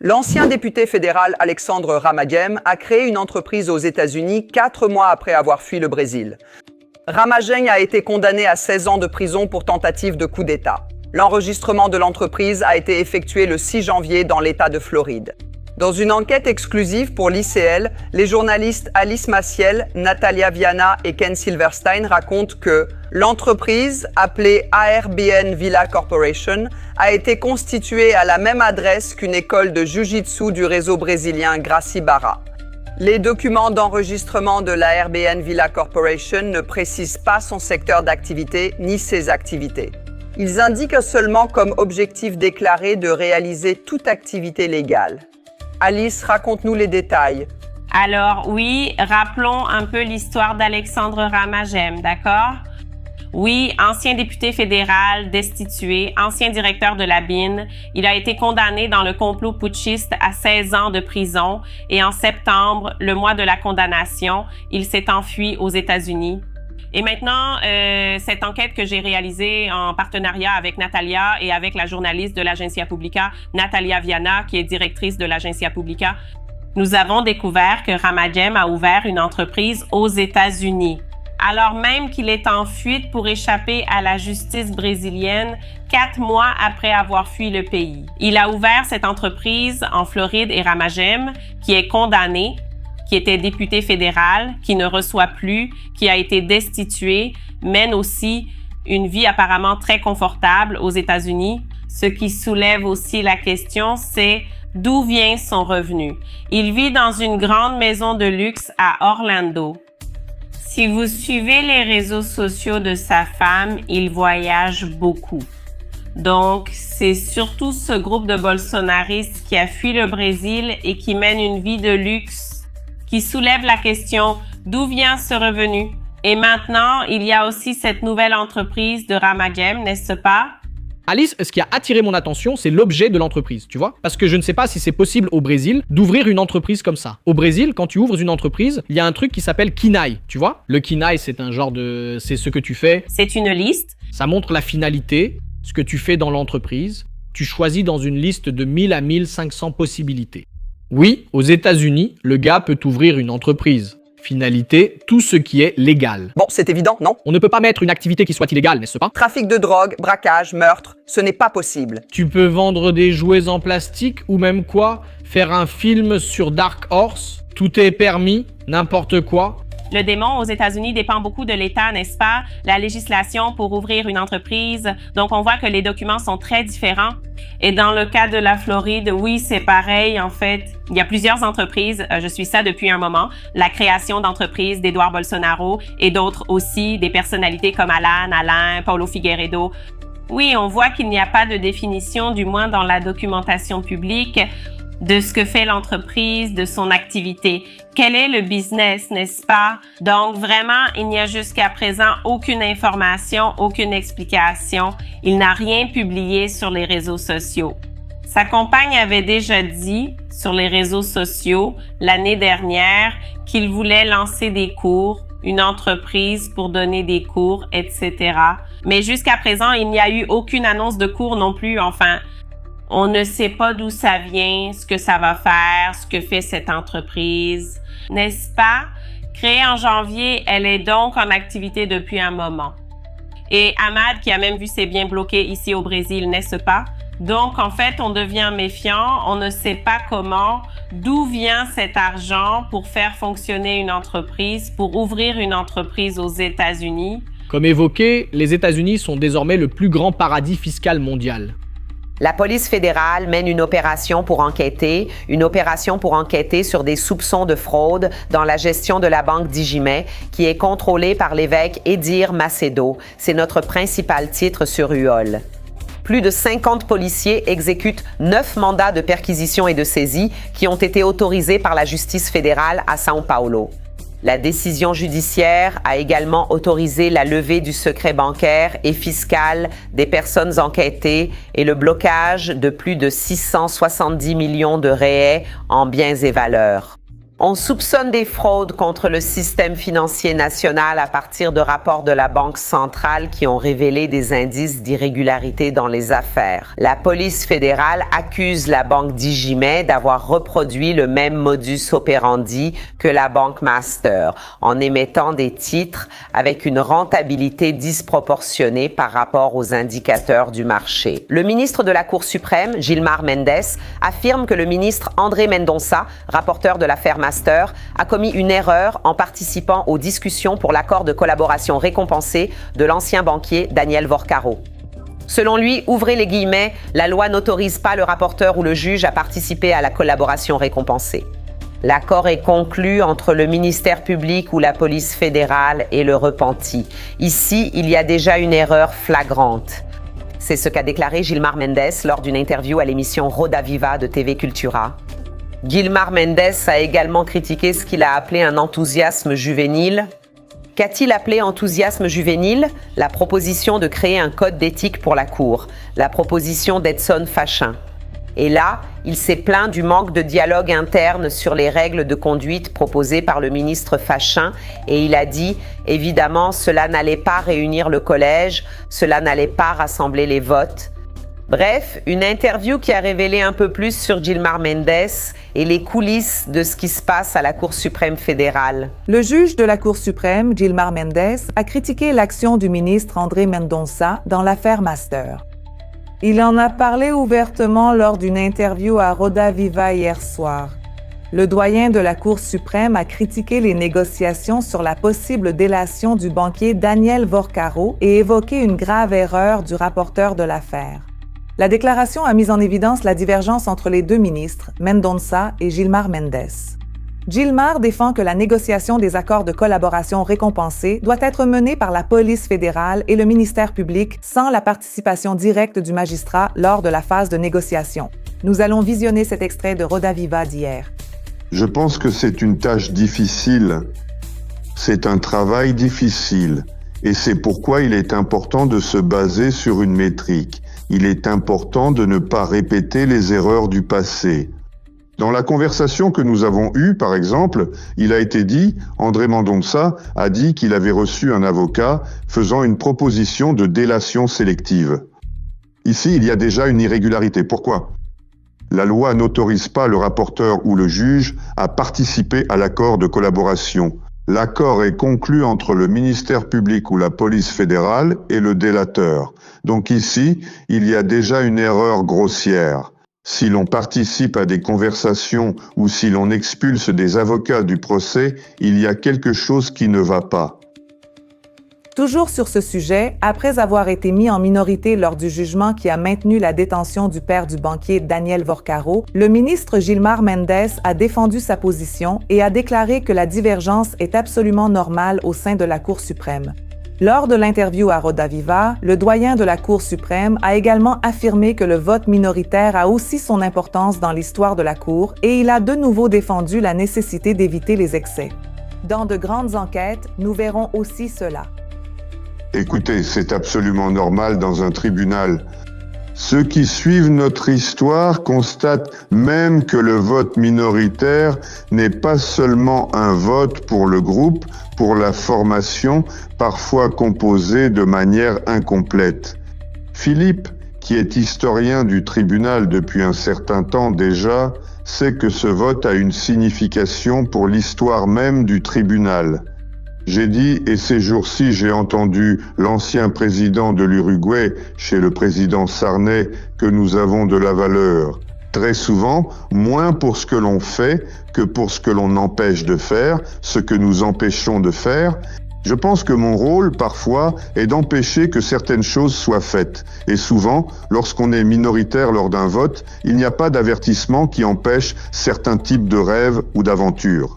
L'ancien député fédéral Alexandre Ramagem a créé une entreprise aux États-Unis 4 mois après avoir fui le Brésil. Ramagem a été condamné à 16 ans de prison pour tentative de coup d'État. L'enregistrement de l'entreprise a été effectué le 6 janvier dans l'État de Floride. Dans une enquête exclusive pour l'ICL, les journalistes Alice Maciel, Natalia Viana et Ken Silverstein racontent que l'entreprise, appelée ARBN Villa Corporation, a été constituée à la même adresse qu'une école de jiu-jitsu du réseau brésilien Gracie Barra. Les documents d'enregistrement de l'ARBN Villa Corporation ne précisent pas son secteur d'activité ni ses activités. Ils indiquent seulement comme objectif déclaré de réaliser toute activité légale. Alice, raconte-nous les détails. Alors oui, rappelons un peu l'histoire d'Alexandre Ramagem, d'accord? Oui, ancien député fédéral, destitué, ancien directeur de la BIN, il a été condamné dans le complot putschiste à 16 ans de prison et en septembre, le mois de la condamnation, il s'est enfui aux États-Unis. Et maintenant, cette enquête que j'ai réalisée en partenariat avec Natalia et avec la journaliste de l'Agenzia Pública, Natalia Viana, qui est directrice de l'Agenzia Pública, nous avons découvert que Ramagem a ouvert une entreprise aux États-Unis. Alors même qu'il est en fuite pour échapper à la justice brésilienne 4 mois après avoir fui le pays. Il a ouvert cette entreprise en Floride et Ramagem, qui est condamné, qui était député fédéral, qui ne reçoit plus, qui a été destitué, mène aussi une vie apparemment très confortable aux États-Unis. Ce qui soulève aussi la question, c'est d'où vient son revenu. Il vit dans une grande maison de luxe à Orlando. Si vous suivez les réseaux sociaux de sa femme, il voyage beaucoup. Donc, c'est surtout ce groupe de bolsonaristes qui a fui le Brésil et qui mène une vie de luxe qui soulève la question d'où vient ce revenu. Et maintenant, il y a aussi cette nouvelle entreprise de Ramagem, n'est-ce pas? Alice, ce qui a attiré mon attention, c'est l'objet de l'entreprise, tu vois? Parce que je ne sais pas si c'est possible au Brésil d'ouvrir une entreprise comme ça. Au Brésil, quand tu ouvres une entreprise, il y a un truc qui s'appelle KINAI, tu vois? Le KINAI, c'est un genre de... c'est ce que tu fais. C'est une liste. Ça montre la finalité, ce que tu fais dans l'entreprise. Tu choisis dans une liste de 1000 à 1500 possibilités. Oui, aux États-Unis, le gars peut ouvrir une entreprise. Finalité, tout ce qui est légal. Bon, c'est évident, non? On ne peut pas mettre une activité qui soit illégale, n'est-ce pas? Trafic de drogue, braquage, meurtre, ce n'est pas possible. Tu peux vendre des jouets en plastique ou même quoi? Faire un film sur Dark Horse? Tout est permis, n'importe quoi. Le démon aux États-Unis dépend beaucoup de l'État, n'est-ce pas? La législation pour ouvrir une entreprise. Donc, on voit que les documents sont très différents. Et dans le cas de la Floride, oui, c'est pareil. En fait, il y a plusieurs entreprises. Je suis ça depuis un moment. La création d'entreprises d'Edouard Bolsonaro et d'autres aussi, des personnalités comme Alain, Paulo Figueiredo. Oui, on voit qu'il n'y a pas de définition, du moins dans la documentation publique, de ce que fait l'entreprise, de son activité. Quel est le business, n'est-ce pas? Donc vraiment, il n'y a jusqu'à présent aucune information, aucune explication. Il n'a rien publié sur les réseaux sociaux. Sa compagne avait déjà dit sur les réseaux sociaux l'année dernière qu'il voulait lancer des cours, une entreprise pour donner des cours, etc. Mais jusqu'à présent, il n'y a eu aucune annonce de cours non plus, enfin. On ne sait pas d'où ça vient, ce que ça va faire, ce que fait cette entreprise, n'est-ce pas? Créée en janvier, elle est donc en activité depuis un moment. Et Ahmad qui a même vu ses biens bloqués ici au Brésil, n'est-ce pas? Donc en fait, on devient méfiant, on ne sait pas comment, d'où vient cet argent pour faire fonctionner une entreprise, pour ouvrir une entreprise aux États-Unis. Comme évoqué, les États-Unis sont désormais le plus grand paradis fiscal mondial. La police fédérale mène une opération pour enquêter sur des soupçons de fraude dans la gestion de la banque Digimet, qui est contrôlée par l'évêque Edir Macedo. C'est notre principal titre sur UOL. Plus de 50 policiers exécutent 9 mandats de perquisition et de saisie qui ont été autorisés par la justice fédérale à São Paulo. La décision judiciaire a également autorisé la levée du secret bancaire et fiscal des personnes enquêtées et le blocage de plus de 670 millions de réais en biens et valeurs. On soupçonne des fraudes contre le système financier national à partir de rapports de la Banque centrale qui ont révélé des indices d'irrégularité dans les affaires. La police fédérale accuse la banque Digimet d'avoir reproduit le même modus operandi que la banque Master, en émettant des titres avec une rentabilité disproportionnée par rapport aux indicateurs du marché. Le ministre de la Cour suprême, Gilmar Mendes, affirme que le ministre André Mendonça, rapporteur de l'affaire Master, a commis une erreur en participant aux discussions pour l'accord de collaboration récompensé de l'ancien banquier Daniel Vorcaro. Selon lui, ouvrez les guillemets, la loi n'autorise pas le rapporteur ou le juge à participer à la collaboration récompensée. L'accord est conclu entre le ministère public ou la police fédérale et le repenti. Ici, il y a déjà une erreur flagrante. C'est ce qu'a déclaré Gilmar Mendes lors d'une interview à l'émission Roda Viva de TV Cultura. Gilmar Mendes a également critiqué ce qu'il a appelé un enthousiasme juvénile. Qu'a-t-il appelé enthousiasme juvénile? La proposition de créer un code d'éthique pour la Cour, la proposition d'Edson Fachin. Et là, il s'est plaint du manque de dialogue interne sur les règles de conduite proposées par le ministre Fachin et il a dit, évidemment, cela n'allait pas réunir le collège, cela n'allait pas rassembler les votes. Bref, une interview qui a révélé un peu plus sur Gilmar Mendes et les coulisses de ce qui se passe à la Cour suprême fédérale. Le juge de la Cour suprême, Gilmar Mendes, a critiqué l'action du ministre André Mendonça dans l'affaire Master. Il en a parlé ouvertement lors d'une interview à Roda Viva hier soir. Le doyen de la Cour suprême a critiqué les négociations sur la possible délation du banquier Daniel Vorcaro et évoqué une grave erreur du rapporteur de l'affaire. La déclaration a mis en évidence la divergence entre les deux ministres, Mendonça et Gilmar Mendes. Gilmar défend que la négociation des accords de collaboration récompensés doit être menée par la police fédérale et le ministère public sans la participation directe du magistrat lors de la phase de négociation. Nous allons visionner cet extrait de Roda Viva d'hier. Je pense que c'est une tâche difficile. C'est un travail difficile. Et c'est pourquoi il est important de se baser sur une métrique. Il est important de ne pas répéter les erreurs du passé. Dans la conversation que nous avons eue, par exemple, il a été dit, André Mendonça a dit qu'il avait reçu un avocat faisant une proposition de délation sélective. Ici, il y a déjà une irrégularité. Pourquoi ? La loi n'autorise pas le rapporteur ou le juge à participer à l'accord de collaboration. L'accord est conclu entre le ministère public ou la police fédérale et le délateur. Donc ici, il y a déjà une erreur grossière. Si l'on participe à des conversations ou si l'on expulse des avocats du procès, il y a quelque chose qui ne va pas. Toujours sur ce sujet, après avoir été mis en minorité lors du jugement qui a maintenu la détention du père du banquier Daniel Vorcaro, le ministre Gilmar Mendes a défendu sa position et a déclaré que la divergence est absolument normale au sein de la Cour suprême. Lors de l'interview à Roda Viva, le doyen de la Cour suprême a également affirmé que le vote minoritaire a aussi son importance dans l'histoire de la Cour et il a de nouveau défendu la nécessité d'éviter les excès. Dans de grandes enquêtes, nous verrons aussi cela. Écoutez, c'est absolument normal dans un tribunal. Ceux qui suivent notre histoire constatent même que le vote minoritaire n'est pas seulement un vote pour le groupe, pour la formation, parfois composée de manière incomplète. Philippe, qui est historien du tribunal depuis un certain temps déjà, sait que ce vote a une signification pour l'histoire même du tribunal. J'ai dit, et ces jours-ci j'ai entendu l'ancien président de l'Uruguay, chez le président Sarney, que nous avons de la valeur. Très souvent, moins pour ce que l'on fait que pour ce que l'on empêche de faire, ce que nous empêchons de faire. Je pense que mon rôle, parfois, est d'empêcher que certaines choses soient faites. Et souvent, lorsqu'on est minoritaire lors d'un vote, il n'y a pas d'avertissement qui empêche certains types de rêves ou d'aventures.